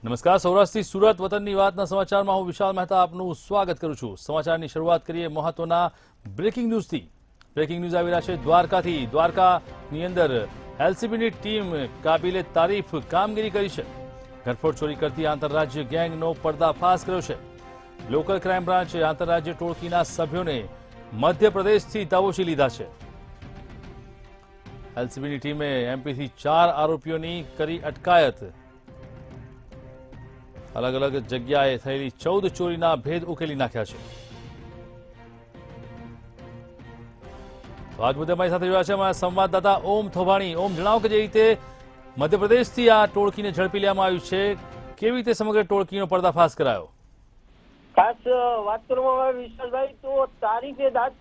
નમસ્કાર, સૌરાષ્ટ્રથી સુરત વતનની વાતના સમાચારમાં હું વિશાલ મહેતા આપનું સ્વાગત કરું છું। સમાચારની શરૂઆત કરીએ મહત્વના બ્રેકિંગ ન્યૂઝથી। બ્રેકિંગ ન્યૂઝ આવી રહ્યા છે દ્વારકાથી। દ્વારકાની અંદર એલસીબીની ટીમ કાબિલે તારીફ કામગીરી કરી છે। ઘરફોડ ચોરી કરતી આંતરરાજ્ય ગેંગનો પર્દાફાશ કર્યો છે। લોકલ ક્રાઇમ બ્રાન્ચે આંતરરાજ્ય ટોળકીના સભ્યોને મધ્યપ્રદેશથી દબોચી લીધા છે। એલસીબીની ટીમે એમપીથી 4 આરોપીઓની કરી અટકાયત। अलग अलग जग्याए थयेली 14 ચોરીના ભેદ ઉકેલી નાખ્યા છે। તો આજ મુદ્દે અમારી સાથે જોડાયા છે અમારા સંવાદદાતા ઓમ થોભાણી। ઓમ, જણાવો કે જે રીતે મધ્યપ્રદેશથી આ ટોળકીને ઝડપી લેવામાં આવ્યું છે, કેવી રીતે સમગ્ર ટોળકીનો પર્દાફાશ કરાયો? ખાસ વાત કરવામાં આવે વિશાલભાઈ તો તારીફે દાદ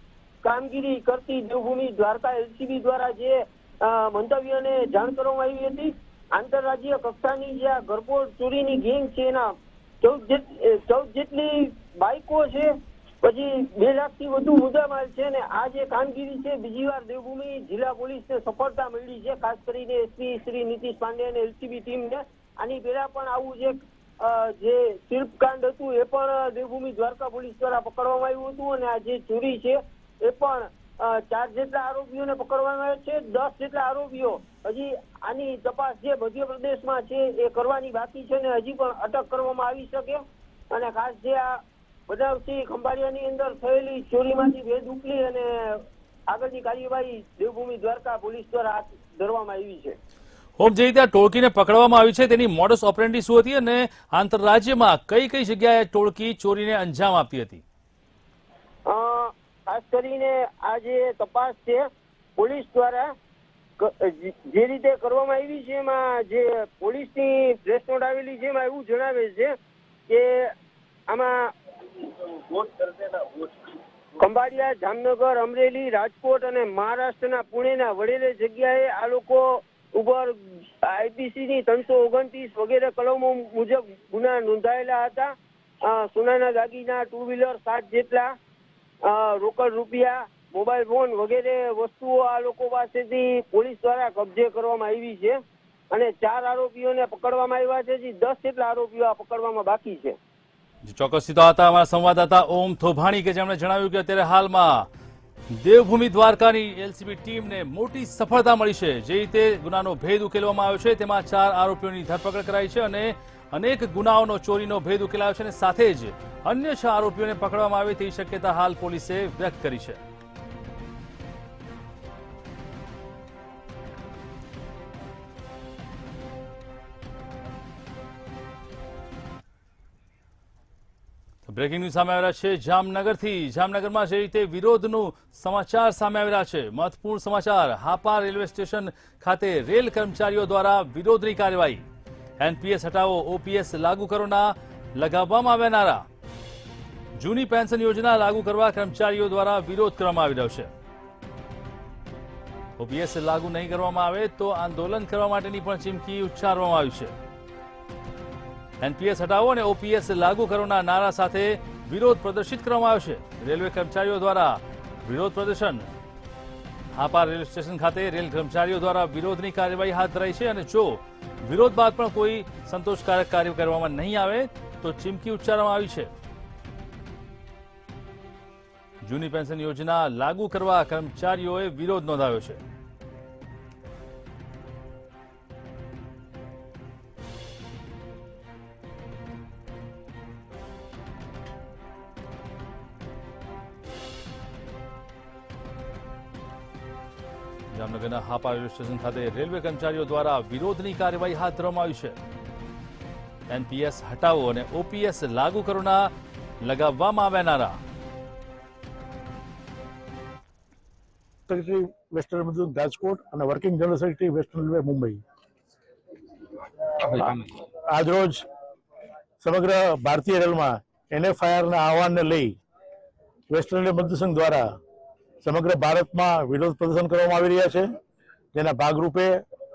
કામગીરી કરતી દેવભૂમિ દ્વારકા એલસીબી દ્વારા જે મંતવ્યોને જાણ કરવામાં આવી હતી। આંતરરાજ્ય કક્ષાની જે ઘરફોડ ચોરીની ગેંગ છે એના 14 જેટલી બાઇકો છે, પછી 2 લાખથી વધુ મુદ્દામાલ છે અને આ જે કામગીરી છે બીજી વાર દેવભૂમિ જિલ્લા પોલીસને સફળતા મળી છે, ખાસ કરીને એસપી શ્રી નીતિશ પાંડે અને એલસીબી ટીમને। આની પહેલા પણ આવું જે શિલ્પકાંડ હતું એ પણ દેવભૂમિ દ્વારકા પોલીસ દ્વારા પકડવામાં આવ્યું હતું અને આ જે ચોરી છે એ પણ 4 જેટલા આરોપીઓને પકડવામાં આવ્યા છે। 10 જેટલા આરોપીઓ હજી આની તપાસ જે મધ્યપ્રદેશમાં છે એ કરવાની બાકી છે અને હજી પણ અટક કરવામાં આવી શકે। અને ખાસ જે આ બનાવ છે ખંભાળિયાની અંદર થયેલી ચોરીમાંથી ભેદ ઉકેલી અને આગળની કાર્યવાહી દેવભૂમિ દ્વારકા પોલીસ દ્વારા હાથ ધરવામાં આવી છે। ઓમ, જે રીતે આ ટોળકીને પકડવામાં આવી છે તેની મોડસ ઓપરેન્ડી શું હતી અને આંતરરાજ્યમાં કઈ કઈ જગ્યાએ ટોળકી ચોરીને અંજામ આપતી હતી? ખાસ કરીને આ જે તપાસ છે પોલીસ દ્વારા જે રીતે કરવામાં આવી છે એમાં જે પોલીસની પ્રેસ નોટ આવેલી છે એમાં એવું જણાવે છે કે આમાં ખંભાળિયા, જામનગર, અમરેલી, રાજકોટ અને મહારાષ્ટ્રના પુણેના વડેરે જગ્યાએ આ લોકો ઉપર આઈપીસીની 329 વગેરે કલમો મુજબ ગુના નોંધાયેલા હતા। સોનાના દાગીના, 2 વ્હીલર 7 જેટલા, રોકડ રૂપિયા, મોબાઈલ ફોન વગેરે વસ્તુઓ આ લોકો પાસેથી પોલીસ દ્વારા કબજે કરવામાં આવી છે અને 4 આરોપીઓને પકડવામાં આવ્યા છે। 10 જેટલા આરોપીઓ આ પકડવામાં બાકી છે। ચોક્કસથી તો હતા અમારા સંવાદદાતા ઓમ થોભાણી કે જેમણે જણાવ્યું કે અત્યારે હાલમાં દેવભૂમિ દ્વારકાની એલસીબી ટીમને મોટી સફળતા મળી છે। જે રીતે ગુનાનો ભેદ ઉકેલવામાં આવ્યો છે તેમાં 4 આરોપીઓની ધરપકડ કરાઈ છે અને અનેક ગુનાઓનો ચોરીનો ભેદ ઉકેલાયો છે અને સાથે જ અન્ય 6 આરોપીઓને પકડવામાં આવે તેવી શક્યતા હાલ પોલીસે વ્યક્ત કરી છે। બ્રેકિંગ ન્યૂઝ સામે આવી રહ્યા છે જામનગરથી। જામનગરમાં જે રીતે વિરોધનું સમાચાર સામે આવી રહ્યા છે, મહત્વપૂર્ણ સમાચાર। હાપા રેલવે સ્ટેશન ખાતે રેલ કર્મચારીઓ દ્વારા વિરોધની કાર્યવાહી। એનપીએસ હટાવો, ઓપીએસ લાગુ કરોના લગાવવામાં આવ્યા નારા। જૂની પેન્શન યોજના લાગુ કરવા કર્મચારીઓ દ્વારા વિરોધ કરવામાં આવી રહ્યો છે। ઓપીએસ લાગુ નહીં કરવામાં આવે તો આંદોલન કરવા માટેની પણ ચીમકી ઉચ્ચારવામાં આવી છે। એનપીએસ હટાવો અને ઓપીએસ લાગુ કરોના નારા સાથે વિરોધ પ્રદર્શિત કરવામાં આવ્યો છે। રેલવે કર્મચારીઓ દ્વારા વિરોધ પ્રદર્શન। હાપા રેલવે સ્ટેશન ખાતે રેલ કર્મચારીઓ દ્વારા વિરોધની કાર્યવાહી હાથ ધરાઈ છે અને જો વિરોધ બાદ પણ કોઈ સંતોષકારક કાર્ય કરવામાં નહીં આવે તો ચીમકી ઉચ્ચારવામાં આવી છે। જૂની પેન્શન યોજના લાગુ કરવા કર્મચારીઓએ વિરોધ નોંધાવ્યો છે। જામનગરના હાપા રેલવે સ્ટેશન ખાતે રેલવે કર્મચારીઓ દ્વારા વિરોધની કાર્યવાહી હાથ ધરવામાં આવી છે। એનપીએસ હટાવો અને ઓપીએસ લાગુ કરોના લગાવવામાં આવ્યા નારા। સેક્રેટરી વેસ્ટર્ન ઝોન રાજકોટ અને working general secretary western railway Mumbai. આજરોજ સમગ્ર ભારતીય રેલમાં એનએફઆઈઆરના આહવાનને લઈ વેસ્ટર્ન રેલવે મજદૂર દ્વારા સમગ્ર ભારતમાં વિરોધ પ્રદર્શન કરવામાં આવી રહ્યા છે, જેના ભાગરૂપે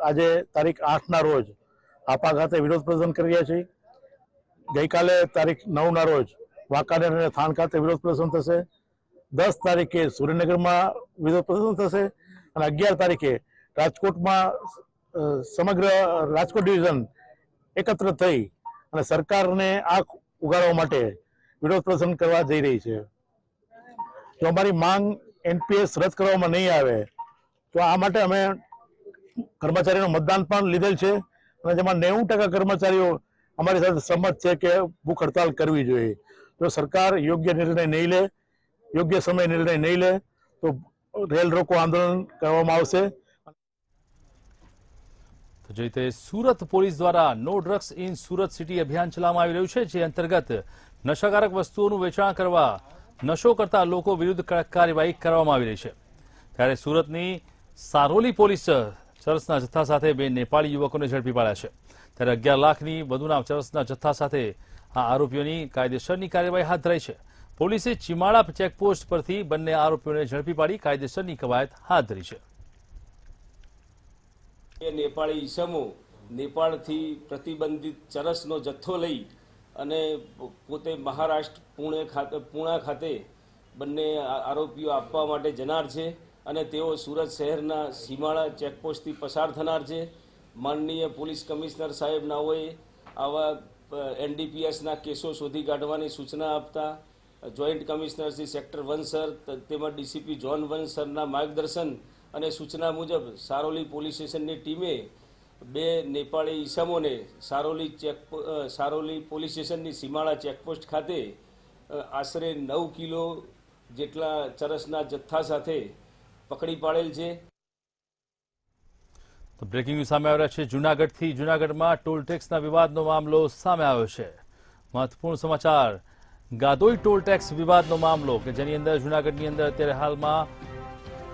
આજે તારીખ 8ના રોજ હાપા ખાતે વિરોધ પ્રદર્શન કરી રહ્યા છીએ। ગઈકાલે તારીખ 9ના રોજ વાંકાનેર અને થાન ખાતે વિરોધ પ્રદર્શન થશે। 10 તારીખે સુરેન્દ્રનગરમાં વિરોધ પ્રદર્શન થશે અને 11 તારીખે રાજકોટમાં સમગ્ર રાજકોટ ડિવિઝન એકત્ર થઈ અને સરકારને આંખ ઉગાડવા માટે વિરોધ પ્રદર્શન કરવા જઈ રહી છે. જો અમારી માંગ એનપીએસ રદ કરવામાં નહીં આવે તો આ માટે અમે કર્મચારીનું મતદાન પણ લીધેલ છે અને જેમાં 90% કર્મચારીઓ અમારી સાથે સંમત છે કે ભૂખ હડતાલ કરવી જોઈએ. જો સરકાર યોગ્ય નિર્ણય નહીં લે, યોગ્ય સમય નિર્ણય નહીં લે તો રેલ રોકો આંદોલન કરવામાં આવશે. તો જે રીતે સુરત પોલીસ દ્વારા no drugs in Surat city અભિયાન ચલાવવામાં આવી રહ્યું છે, જે અંતર્ગત નશાકારક વસ્તુઓનું વેચાણ કરવા, નશો કરતા લોકો વિરુદ્ધ કડક કાર્યવાહી કરવામાં આવી રહી છે. ત્યારે સુરતની સારોલી પોલીસ ચરસના જથ્થા સાથે 2 નેપાળી યુવકોને ઝડપી પાડ્યા છે. ત્યારે 11 લાખની વધુના ચરસના જથ્થા સાથે આ આરોપીઓની કાયદેસરની કાર્યવાહી હાથ ધરાઈ છે. પોલીસે ચીમાડા ચેકપોસ્ટ પરથી બંને આરોપીઓને ઝડપી પાડી કાયદેસરની કવાયત હાથ ધરી છે. નેપાળી ઈસમો નેપાળથી પ્રતિબંધિત ચરસનો જથ્થો લઈ અને પોતે મહારાષ્ટ્ર પૂણા ખાતે બંને આરોપીઓ આપવા માટે જનાર છે અને તેઓ સુરત શહેરના સીમાડા ચેકપોસ્ટથી પસાર થનાર છે. માનનીય પોલીસ કમિશનર સાહેબ નાઓએ આવા એનડીપીએસના કેસો શોધી કાઢવાની સૂચના આપતા joint commissioner Shri sector 1 sir તેમજ ડીસીપી ઝોન 1 સરના માર્ગદર્શન અને સૂચના મુજબ સારોલી પોલીસ સ્ટેશનની ટીમે 2 નેપાળી ઈસમોને સારોલી પોલીસ સ્ટેશનની સીમાડા ચેકપોસ્ટ ખાતે આશરે 9 કિલો જેટલા ચરસના જથ્થા સાથે પકડી પાડેલ છે. તો બ્રેકિંગ ન્યૂઝ સામે આવી રહ્યા છે જૂનાગઢથી. જૂનાગઢમાં ટોલ ટેક્સના વિવાદનો મામલો સામે આવ્યો છે. મહત્વપૂર્ણ સમાચાર, ગાદોઈ ટોલ ટેક્સ વિવાદનો મામલો કે જેની અંદર જૂનાગઢની અંદર અત્યારે હાલમાં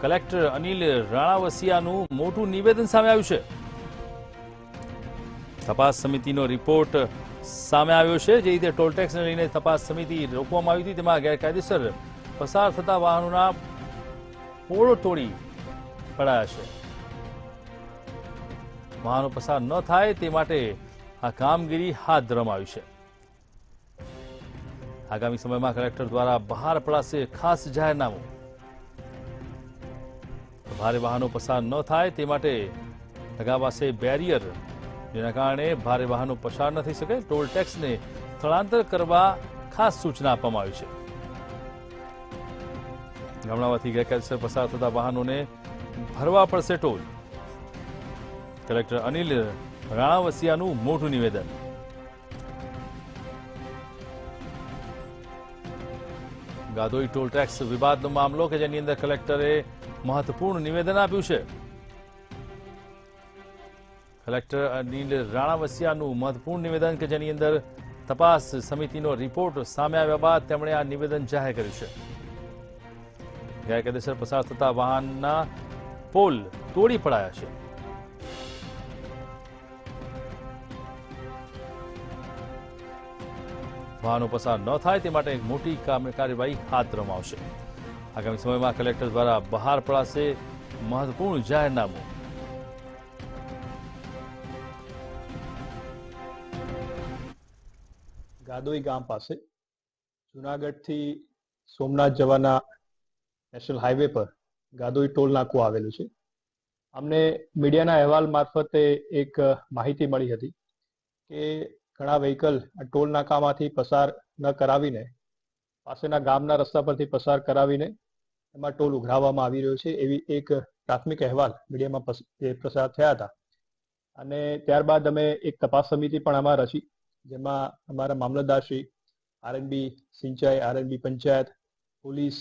કલેક્ટર અનિલ રાણાવસિયાનું મોટું નિવેદન સામે આવ્યું છે. તપાસ સમિતિનો રિપોર્ટ સામે આવ્યો છે. જે રીતે ટોલ ટેક્સને લઈને તપાસ સમિતિ રોકવામાં આવી હતી, તેમાં ગેરકાયદેસર પસાર થતા વાહનોના પોળો તોડી પડાયા છે. વાહનો પસાર ન થાય તે માટે આ કામગીરી હાથ ધરવામાં આવી છે. આગામી સમયમાં કલેક્ટર દ્વારા બહાર પડાશે ખાસ જાહેરનામું. ભારે વાહનો પસાર ન થાય તે માટે લગાવાશે બેરિયર, જેના કારણે ભારે વાહનો પસાર ન થઈ શકે. ટોલ ટેક્સને સ્થળાંતર કરવા ખાસ સૂચના આપવામાં આવી છે. ગામડામાંથી ગેરકાયદેસર પસાર થતા વાહનોને ભરવા પડશે ટોલ. કલેક્ટર અનિલ રાણાવસિયાનું મોટું નિવેદન. ગાદોઈ ટોલ ટેક્સ વિવાદનો મામલો કે જેની અંદર કલેક્ટરે મહત્વપૂર્ણ નિવેદન આપ્યું છે. કલેક્ટર અનિલ રાણાવસિયાનું મહત્વપૂર્ણ નિવેદન કે જેની અંદર તપાસ સમિતિનો રિપોર્ટ સામે આવ્યા બાદ તેમણે આ નિવેદન જાહેર કર્યું છે. ગેરકાયદેસર પસાર થતા વાહનના પોલ તોડી પડાયા છે. વાહનો પસાર ન થાય તે માટે એક મોટી કાર્યવાહી હાથ ધરવામાં આવશે. આગામી સમયમાં કલેક્ટર દ્વારા બહાર પડાશે મહત્વપૂર્ણ જાહેરનામું. ગાદોઈ ગામ પાસે જુનાગઢથી સોમનાથ જવાના નેશનલ હાઈવે પર ગાદોઈ ટોલ નાકું આવેલું છે. અમને મીડિયાના અહેવાલ મારફતે એક માહિતી મળી હતી કે ઘણા વ્હીકલ ટોલ નાકામાંથી પસાર ન કરાવીને પાસેના ગામના રસ્તા પરથી પસાર કરાવીને એમાં ટોલ ઉઘરાવવામાં આવી રહ્યો છે, એવી એક પ્રાથમિક અહેવાલ મીડિયામાં પ્રસાર થયા હતા. અને ત્યારબાદ અમે એક તપાસ સમિતિ પણ આમાં રચી, જેમાં અમારા મામલતદારશ્રી, આરએનબી સિંચાઈ, આરએનબી પંચાયત, પોલીસ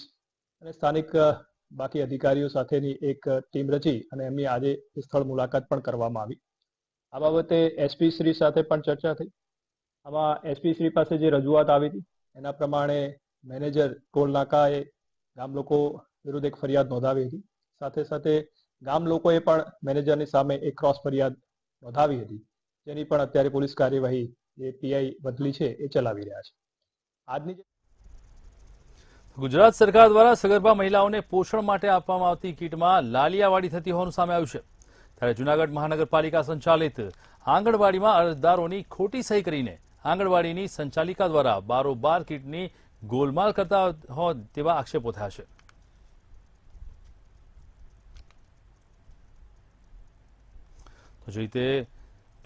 અને સ્થાનિક બાકી અધિકારીઓ સાથેની એક ટીમ રચી અને એમની આજે સ્થળ મુલાકાત પણ કરવામાં આવી. આ બાબતે એસપી શ્રી સાથે પણ ચર્ચા થઈ. આમાં એસપી શ્રી પાસે જે રજૂઆત આવી હતી એના પ્રમાણે મેનેજર ટોલ નાકાએ ગામ લોકો વિરુદ્ધ એક ફરિયાદ નોંધાવી હતી. સાથે સાથે ગામ લોકોએ પણ મેનેજરની સામે એક ક્રોસ ફરિયાદ નોંધાવી હતી, જેની પણ અત્યારે પોલીસ કાર્યવાહી જે પીઆઈ બદલી છે એ ચલાવી રહ્યા છે. આજની ગુજરાત સરકાર દ્વારા સગર્ભા મહિલાઓને પોષણ માટે આપવામાં આવતી કીટમાં લાલિયાવાડી થતી હોવાનું સામે આવ્યું છે. ત્યારે જૂનાગઢ મહાનગરપાલિકા સંચાલિત આંગણવાડીમાં અરજદારોની ખોટી સહી કરીને આંગણવાડીની સંચાલિકા દ્વારા બારોબાર કીટની ગોલમાલ કરતા હોય તેવા આક્ષેપો થયા છે. તો જે રીતે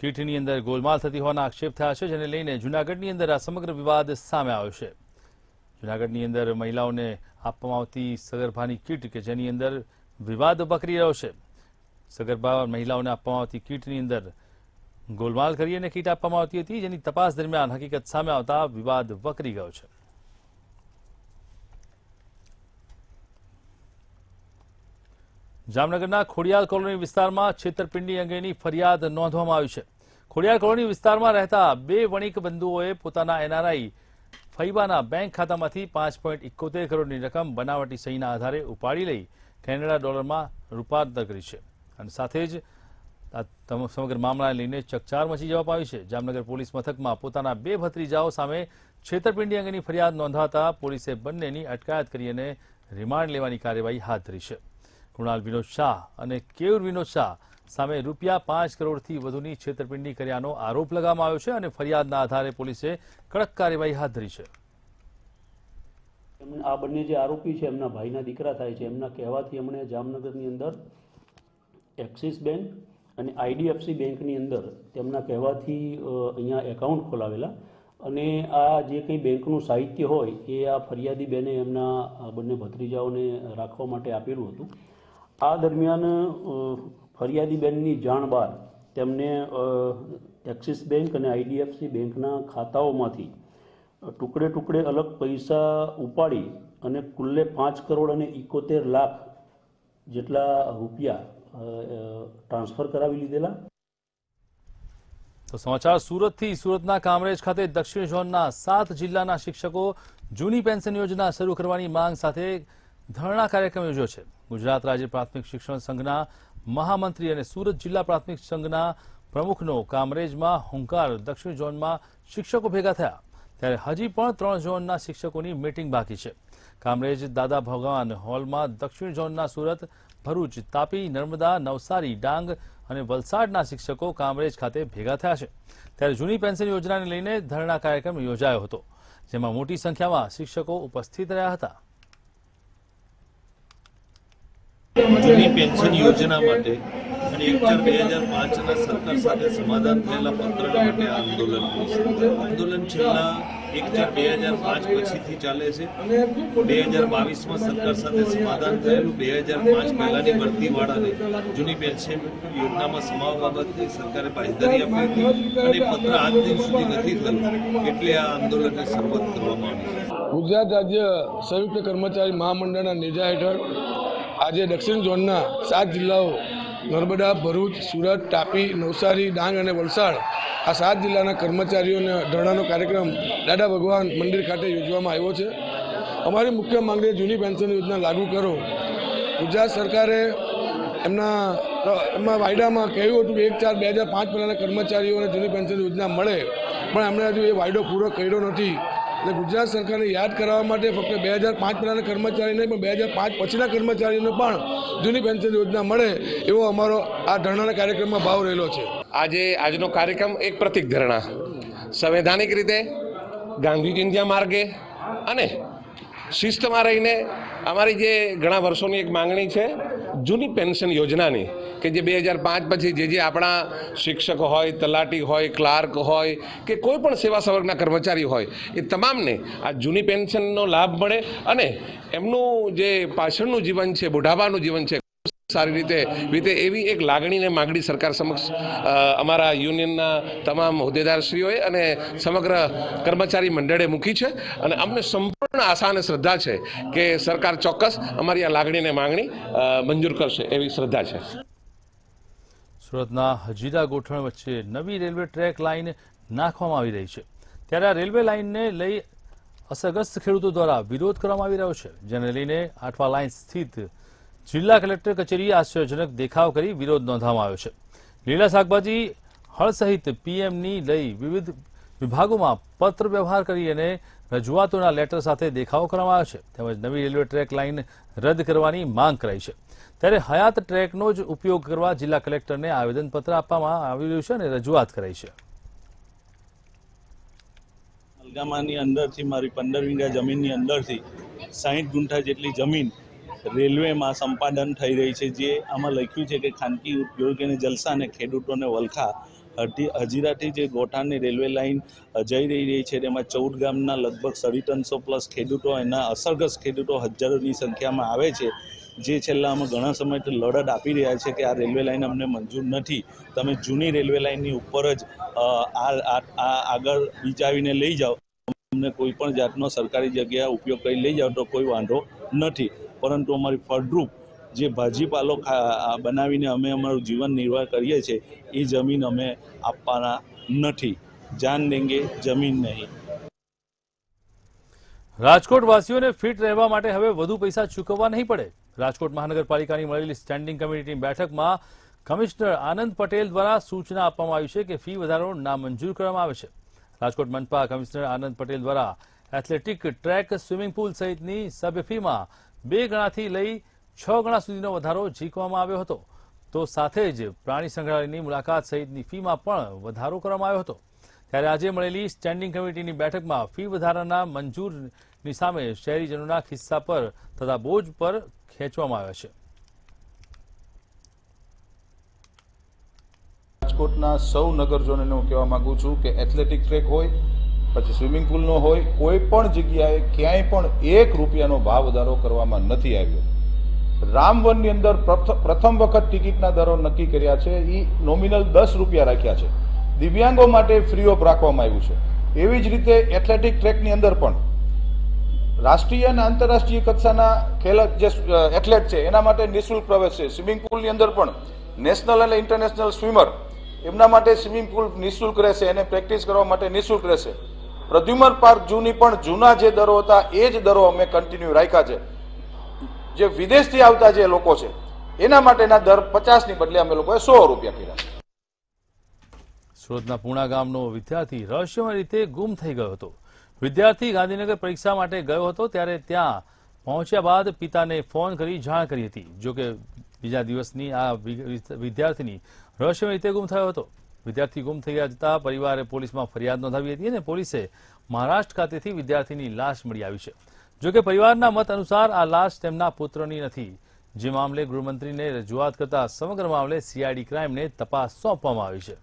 કીટની અંદર ગોલમાલ થતી હોવાના આક્ષેપ થયા છે, જેને લઈને જૂનાગઢની અંદર આ સમગ્ર વિવાદ સામે આવ્યો છે. જૂનાગઢની અંદર મહિલાઓને આપવામાં આવતી સગર્ભાની કીટ કે જેની અંદર વિવાદ વકરી રહ્યો છે. સગર્ભા મહિલાઓને આપવામાં આવતી કીટની અંદર ગોલમાલ કરી અને કીટ આપવામાં આવતી હતી, જેની તપાસ દરમિયાન હકીકત સામે આવતા વિવાદ વકરી ગયો છે. જામનગરના ખોડિયાલ કોલોની વિસ્તારમાં છેતરપિંડી અંગેની ફરિયાદ નોંધવામાં આવી છે. ખોડિયાલ કોલોની વિસ્તારમાં રહેતા 2 વણિક બંધુઓએ પોતાના એનઆરઆઈ ફૈબાના બેંક ખાતામાંથી 5.71 કરોડની રકમ બનાવટી સહીના આધારે ઉપાડી લઈ કેનેડા ડોલરમાં રૂપાંતર કરી છે. અને સાથે જ આ સમગ્ર મામલાને લઈને ચકચાર મચી જવા પામી છે. જામનગર પોલીસ મથકમાં પોતાના 2 ભત્રીજાઓ સામે છેતરપિંડી અંગેની ફરિયાદ નોંધાતા પોલીસે બંનેની અટકાયત કરી અને રિમાન્ડ લેવાની કાર્યવાહી હાથ ધરી છે. કૃણાલ વિનોદ શાહ અને કેયુર વિનોદ શાહ સામે ₹5 કરોડથી વધુની છેતરપિંડી કર્યાનો આરોપ લગાવવામાં આવ્યો છે અને ફરિયાદના આધારે પોલીસે કડક કાર્યવાહી હાથ ધરી છે. આ બંને જે આરોપી છે એમના ભાઈના દીકરા થાય છે. એમના કહેવાથી એમણે જામનગરની અંદર એક્સિસ બેંક અને આઈડીએફસી બેંકની અંદર તેમના કહેવાથી અહીંયા એકાઉન્ટ ખોલાવેલા અને આ જે કંઈ બેંકનું સાહિત્ય હોય એ આ ફરિયાદી બેને એમના બંને ભત્રીજાઓને રાખવા માટે આપેલું હતું. આ દરમિયાન ફરિયાદી બેનની જાણ બહાર તેમને એક્સિસ બેંક અને આઈડીએફસી બેંકના ખાતાઓમાંથી ટુકડે ટુકડે અલગ પૈસા ઉપાડી અને કુલ્લે 5 કરોડ અને 71 લાખ જેટલા રૂપિયા ટ્રાન્સફર કરાવી લીધેલા. તો સમાચાર સુરતથી. સુરતના કામરેજ ખાતે દક્ષિણ ઝોનના 7 જિલ્લાના શિક્ષકો જૂની પેન્શન યોજના શરૂ કરવાની માંગ સાથે ધરણા કાર્યક્રમ યોજ્યો છે. ગુજરાત રાજ્ય પ્રાથમિક શિક્ષણ સંઘના મહામંત્રી અને સુરત જિલ્લા પ્રાથમિક સંઘના પ્રમુખનો કામરેજમાં હુંકાર. દક્ષિણ ઝોનમાં શિક્ષકો ભેગા થયા ત્યારે હજી પણ 3 ઝોનના શિક્ષકોની મીટિંગ બાકી છે. કામરેજ દાદા ભગવાન હોલમાં દક્ષિણ ઝોનના સુરત, ભરૂચ, તાપી, નર્મદા, નવસારી, ડાંગ અને વલસાડના શિક્ષકો કામરેજ ખાતે ભેગા થયા છે. ત્યારે જૂની પેન્શન યોજનાને લઈને ધરણા કાર્યક્રમ યોજાયો હતો, જેમાં મોટી સંખ્યામાં શિક્ષકો ઉપસ્થિત રહ્યા હતા. જૂની પેન્શન યોજના માટે અને 1/4/2005ના સરકાર સાથે સમાધાન થયેલા પત્રના માટે આ આંદોલન આંદોલન છેલ્લા 1/4/2005 પછીથી ચાલે છે. 2022માં સરકાર સાથે સમાધાન થયેલું 2005 પહેલાની ભરતીવાળાને જૂની પેન્શન યોજનામાં સમાવવા બાબતે સરકારે બાંહેધરી આપી હતી અને પત્ર આજ દિન સુધી નથી થયું, એટલે આ આંદોલનની શરૂઆત કરવામાં આવી છે. ગુજરાત રાજ્ય સંયુક્ત કર્મચારી મહામંડળના નેજા હેઠળ આજે દક્ષિણ ઝોનના 7 જિલ્લાઓ નર્મદા, ભરૂચ, સુરત, તાપી, નવસારી, ડાંગ અને વલસાડ આ 7 જિલ્લાના કર્મચારીઓને ધરણાનો કાર્યક્રમ દાદા ભગવાન મંદિર ખાતે યોજવામાં આવ્યો છે. અમારી મુખ્ય માંગણી જૂની પેન્શન યોજના લાગુ કરો. ગુજરાત સરકારે એમના વાયદામાં કહ્યું હતું કે 1/4/2005 પહેલાંના કર્મચારીઓને જૂની પેન્શન યોજના મળે, પણ એમણે હજુ એ વાયદો પૂરો કર્યો નથી. એટલે ગુજરાત સરકારને યાદ કરાવવા માટે ફક્ત 2005 પહેલાંના કર્મચારી નહીં પણ 2005 પછીના કર્મચારીઓને પણ જૂની પેન્શન યોજના મળે એવો અમારો આ ધરણાના કાર્યક્રમમાં ભાવ રહેલો છે. આજનો કાર્યક્રમ એક પ્રતિક ધરણા સંવૈધાનિક રીતે ગાંધીજીના માર્ગે અને શિસ્તમાં રહીને અમારી જે ઘણા વર્ષોની એક માંગણી છે જૂની પેન્શન યોજનાની, કે જે 2005 પછી જે આપણા શિક્ષકો હોય, તલાટી હોય, ક્લાર્ક હોય કે કોઈ પણ સેવા સંવર્ગના કર્મચારી હોય એ તમામને આ જૂની પેન્શનનો લાભ મળે અને એમનું જે પાછળનું જીવન છે, બુઢાપાનું જીવન છે, સારી રીતે વીતે એવી એક લાગણીને માંગણી સરકાર સમક્ષ અમારા યુનિયનના તમામ હોદ્દેદારશ્રીઓએ અને સમગ્ર કર્મચારી મંડળે મૂકી છે અને અમને સંપૂર્ણ આશા અને શ્રદ્ધા છે કે સરકાર ચોક્કસ અમારી આ લાગણીને માંગણી મંજૂર કરશે એવી શ્રદ્ધા છે. સુરતના હજીરા ગોઠણ વચ્ચે નવી રેલવે ટ્રેક લાઇન નાખવામાં આવી રહી છે, ત્યારે આ રેલવે લાઇનને લઈ અસરગ્રસ્ત ખેડૂતો દ્વારા વિરોધ કરવામાં આવી રહ્યો છે, જેને લઈને આઠવા લાઇન સ્થિત જિલ્લા કલેક્ટર કચેરીએ આશ્ચર્યજનક દેખાવ કરી વિરોધ નોંધવામાં આવ્યો છે. લીલા શાકભાજી, હળ સહિત પીએમની લઈ વિવિધ વિભાગોમાં પત્ર વ્યવહાર કરી અને રજૂઆતોના લેટર સાથે દેખાવો કરવામાં આવ્યો છે. તેમજ નવી રેલવે ટ્રેક લાઇન રદ કરવાની માંગ કરાઈ છે. ત્યારે હયાત ટ્રેકનો જ ઉપયોગ કરવા જિલ્લા કલેક્ટરને આવેદનપત્ર આપવામાં આવી રહ્યું છે અને રજૂઆત કરાઈ છે. અલગામાની અંદરથી મારી 15 વીઘા જમીનની અંદરથી 60 ગુંઠા જેટલી જમીન રેલવેમાં સંપાદન થઈ રહી છે, જે આમાં લખ્યું છે કે ખાનગી ઉદ્યોગ અને જલસા અને ખેડૂતોને વલખા હજીરાથી જે ગોઠાની રેલવે લાઇન જઈ રહી છે તેમાં 14 ગામના લગભગ 350 પ્લસ ખેડૂતો, એના અસરગ્રસ્ત ખેડૂતો હજારોની સંખ્યામાં આવે છે, જે છેલ્લા અમે ઘણા સમયથી લડત આપી રહ્યા છે કે આ રેલવે લાઇન અમને મંજૂર નથી, તમે જૂની રેલવે લાઇનની ઉપર જ આગળ વિચાવીને લઈ જાઓ, અમને કોઈ પણ જાતનો સરકારી જગ્યા ઉપયોગ કરી લઈ જાઓ તો કોઈ વાંધો નથી, પરંતુ અમારી ફળદ્રુપ જે ભાજીપાલો બનાવીને અમે અમારું જીવન નિર્વાહ કરીએ છીએ એ જમીન અમે આપવાના નથી. જાન દેંગે જમીન નહીં. રાજકોટ વાસીઓને ફિટ રહેવા માટે હવે વધુ પૈસા ચૂકવવા નહીં પડે. રાજકોટ મહાનગરપાલિકાની મળેલી સ્ટેન્ડિંગ કમિટીની બેઠકમાં કમિશનર આનંદ પટેલ દ્વારા સૂચના આપવામાં આવી છે કે ફી વધારો નામંજૂર કરવામાં આવે છે. રાજકોટ મનપા કમિશનર આનંદ પટેલ દ્વારા એથ્લેટિક ટ્રેક, સ્વિમિંગ પુલ સહિતની સબ ફીમાં 2 ગણાથી લઈ 6 ગણા સુધીનો વધારો ઝીકવામાં આવ્યો હતો, તો સાથે જ પ્રાણી સંગ્રહાલયની મુલાકાત સહિતની ફીમાં પણ વધારો કરવામાં આવ્યો હતો. ત્યારે આજે મળેલી સ્ટેન્ડિંગ કમિટીની બેઠકમાં ફી વધારાના મંજૂરની સામે શહેરીજનોના ખિસ્સા પર તથા બોજ પર ખેંચવામાં આવ્યા છે. રાજકોટના સૌ નગરજનોને હું કહેવા માંગુ છું કે એથ્લેટિક ટ્રેક હોય, પછી સ્વિમિંગ પુલનો હોય, કોઈ પણ જગ્યાએ ક્યાંય પણ ₹1નો ભાવ વધારો કરવામાં નથી આવ્યો. રામવનની અંદર પ્રથમ વખત ટિકિટના દરો નક્કી કર્યા છે, એ નોમિનલ ₹10 રાખ્યા છે. દિવ્યાંગો માટે ફ્રી ઓફ રાખવામાં આવ્યું છે. એવી જ રીતે એથ્લેટિક ટ્રેકની અંદર પણ રાષ્ટ્રીય અને આંતરરાષ્ટ્રીય કક્ષાના જે એથ્લેટ છે એના માટે નિઃશુલ્ક પ્રવેશ છે. સ્વિમિંગ પુલની અંદર પણ નેશનલ અને ઇન્ટરનેશનલ સ્વિમર એમના માટે સ્વિમિંગ પુલ નિઃશુલ્ક રહેશે, એને પ્રેક્ટિસ કરવા માટે નિઃશુલ્ક રહેશે. પ્રદ્યુમન પાર્ક જૂની પણ જૂના જે દરો હતા એ જ દરો અમે કન્ટિન્યુ રાખ્યા છે. જે વિદેશથી આવતા જે લોકો છે એના માટેના દર 50ની બદલે અમે લોકોએ ₹100 કર્યા. સુરતના પૂણા ગામનો વિદ્યાર્થી રહસ્યમય રીતે ગુમ થઈ ગયો હતો. વિદ્યાર્થી ગાંધીનગર પરીક્ષા માટે ગયો હતો, ત્યારે ત્યાં પહોંચ્યા બાદ પિતાને ફોન કરી જાણ કરી હતી. જોકે બીજા દિવસની આ વિદ્યાર્થીની રહસ્યમય રીતે ગુમ થયો હતો. વિદ્યાર્થી ગુમ થઈ જતા પરિવારે પોલીસમાં ફરિયાદ નોંધાવી હતી અને પોલીસે મહારાષ્ટ્ર ખાતેથી વિદ્યાર્થીની લાશ મળી આવી છે. જોકે પરિવારના મત અનુસાર આ લાશ તેમના પુત્રની નથી, જે મામલે ગૃહમંત્રીને રજૂઆત કરતા સમગ્ર મામલે CID ક્રાઇમને તપાસ સોંપવામાં આવી છે.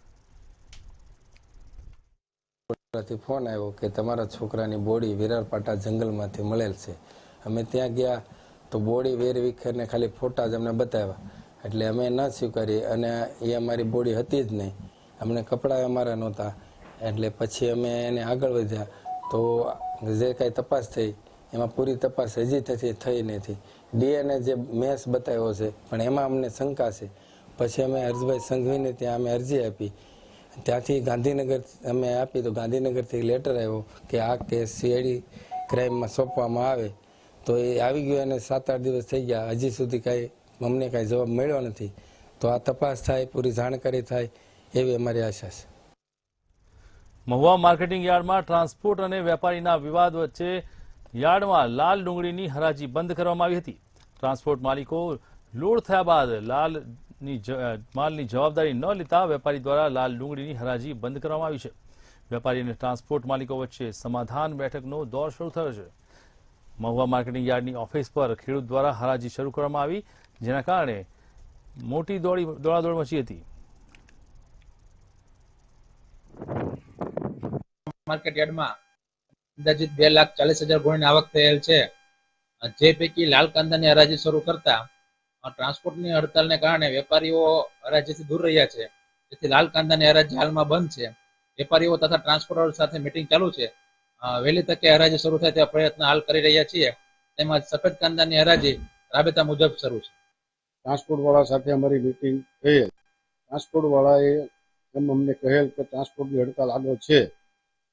ફોન આવ્યો કે તમારા છોકરાની બોડી વિરારપાટા જંગલમાંથી મળેલ છે. અમે ત્યાં ગયા તો બોડી વેરવિખેરને ખાલી ફોટા જ અમને બતાવ્યા, એટલે અમે ન સ્વીકારી અને એ અમારી બોડી હતી જ નહીં. અમને કપડાં અમારા નહોતા, એટલે પછી અમે એને આગળ વધ્યા તો જે કાંઈ તપાસ થઈ એમાં પૂરી તપાસ હજી થઈ નથી. DNA જે મેસ બતાવ્યો છે પણ એમાં અમને શંકા છે. પછી અમે હર્ષભાઈ સંઘવીને ત્યાં અમે અરજી આપી, ત્યાંથી ગાંધીનગર અમે આપી તો ગાંધીનગરથી લેટર આવ્યો કે આ કેસ CID ક્રાઇમમાં સોંપવામાં આવે. તો એ આવી ગયો અને 7-8 દિવસ થઈ ગયા, હજી સુધી કાંઈ અમને કાંઈ જવાબ મળ્યો નથી. તો આ તપાસ થાય, પૂરી જાણકારી થાય એવી અમારી આશા છે. મહુવા માર્કેટિંગ યાર્ડમાં ટ્રાન્સપોર્ટ અને વેપારીના વિવાદ વચ્ચે યાર્ડમાં લાલ ડુંગળીની હરાજી બંધ કરવામાં આવી હતી. ટ્રાન્સપોર્ટ માલિકો લોડ થયા બાદ માલની જવાબદારી ન લેતા વેપારી દ્વારા લાલ ડુંગળીની હરાજી બંધ કરવામાં આવી છે. વેપારી અને ટ્રાન્સપોર્ટ માલિકો વચ્ચે સમાધાન બેઠકનો દોર શરૂ થયો છે. મહુવા માર્કેટિંગ યાર્ડની ઓફિસ પર ખેડૂત દ્વારા હરાજી શરૂ કરવામાં આવી, જેના કારણે મોટી દોડાદોડ મચી હતી. માર્કેટ યાર્ડમાં અંદાજિત 2,40,000 ગુણની આવક થયેલ છે, જે પૈકી લાલ કાંદાની હરાજી શરૂ કરતા ટ્રાન્સપોર્ટની હડતાલને કારણે વેપારીઓ હરાજીથી દૂર રહ્યા છે, જેથી લાલ કાંદાની હરાજી હાલમાં બંધ છે. વેપારીઓ તથા ટ્રાન્સપોર્ટર સાથે મીટિંગ ચાલુ છે. વહેલી તકે હરાજી શરૂ થાય તેવા પ્રયત્ન હાલ કરી રહ્યા છીએ. તેમજ સફેદ કાંદાની હરાજી રાબેતા મુજબ શરૂ છે. ટ્રાન્સપોર્ટ વાળા સાથે અમારી મીટિંગ થઈ. ટ્રાન્સપોર્ટ વાળાએ એમ અમને કહેલ કે ટ્રાન્સપોર્ટની હડતાલ આગળ છે,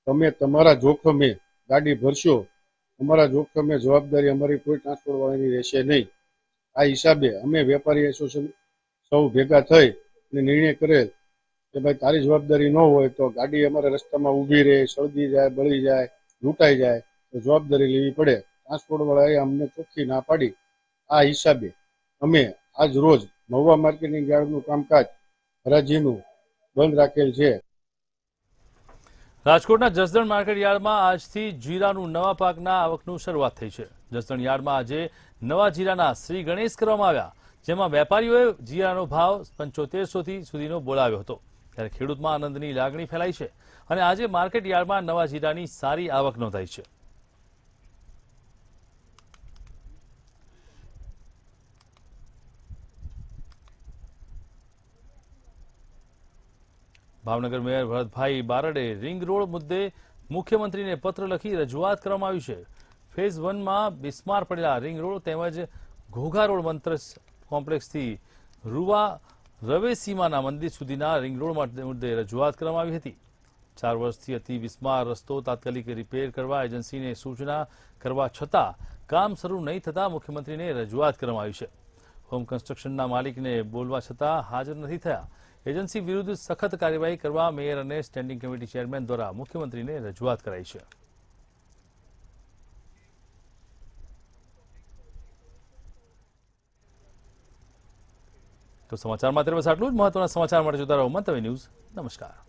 તમે તમારા જોખમે ગાડી ભરશો, અમારા જોખમે જવાબદારી અમારી કોઈ ટ્રાન્સપોર્ટ વાળાની રહેશે નહીં. આ હિસાબે અમે વેપારી એસોસિએશન સૌ ભેગા થઈ અને નિર્ણય કરેલ કે ભાઈ તારી જવાબદારી ન હોય તો ગાડી અમારા રસ્તામાં ઊભી રહે, સળગી જાય, બળી જાય, લૂંટાઈ જાય તો જવાબદારી લેવી પડે. ટ્રાન્સપોર્ટ વાળાએ અમને ચોખ્ખી ના પાડી. આ હિસાબે અમે આજ રોજ મહુવા માર્કેટિંગ યાર્ડનું કામકાજ હરાજીનું બંધ રાખેલ છે. રાજકોટના જસદણ માર્કેટ યાર્ડમાં આજથી જીરાનું નવા પાકના આવકનું શરૂઆત થઈ છે. જસદણ યાર્ડમાં આજે નવા જીરાના શ્રી ગણેશ કરવામાં આવ્યા, જેમાં વેપારીઓએ જીરાનો ભાવ 7500 સુધીનો બોલાવ્યો હતો. ત્યારે ખેડૂતમાં આનંદની લાગણી ફેલાઈ છે અને આજે માર્કેટ યાર્ડમાં નવા જીરાની સારી આવક નોંધાઈ છે. ભાવનગર મેયર ભરતભાઈ બારડે રિંગ રોડ મુદ્દે મુખ્યમંત્રીને પત્ર લખી રજૂઆત કરવામાં આવી છે. ફેઝ 1માં બિસ્માર પડેલા રિંગ રોડ તેમજ ઘોઘા રોડ મંત્ર કોમ્પ્લેક્સથી રૂવા રવેસીમાના મંદિર સુધીના રિંગ રોડ મુદ્દે રજૂઆત કરવામાં આવી હતી. 4 વર્ષથી અતિ બિસ્માર રસ્તો તાત્કાલિક રિપેર કરવા એજન્સીને સૂચના કરવા છતાં કામ શરૂ નહીં થતાં મુખ્યમંત્રીને રજૂઆત કરવામાં આવી છે. હોમ કન્સ્ટ્રક્શનના માલિકને બોલવા છતાં હાજર નથી થયા. એજન્સી વિરુદ્ધ સખત કાર્યવાહી કરવા મેયર અને સ્ટેન્ડિંગ કમિટી ચેરમેન દ્વારા મુખ્યમંત્રીને રજૂઆત કરાઈ છે. તો સમાચારમાં અત્યારે બસ આટલું જ. મહત્વના સમાચાર માટે જોતા રહો મંતવ્ય ન્યૂઝ. નમસ્કાર.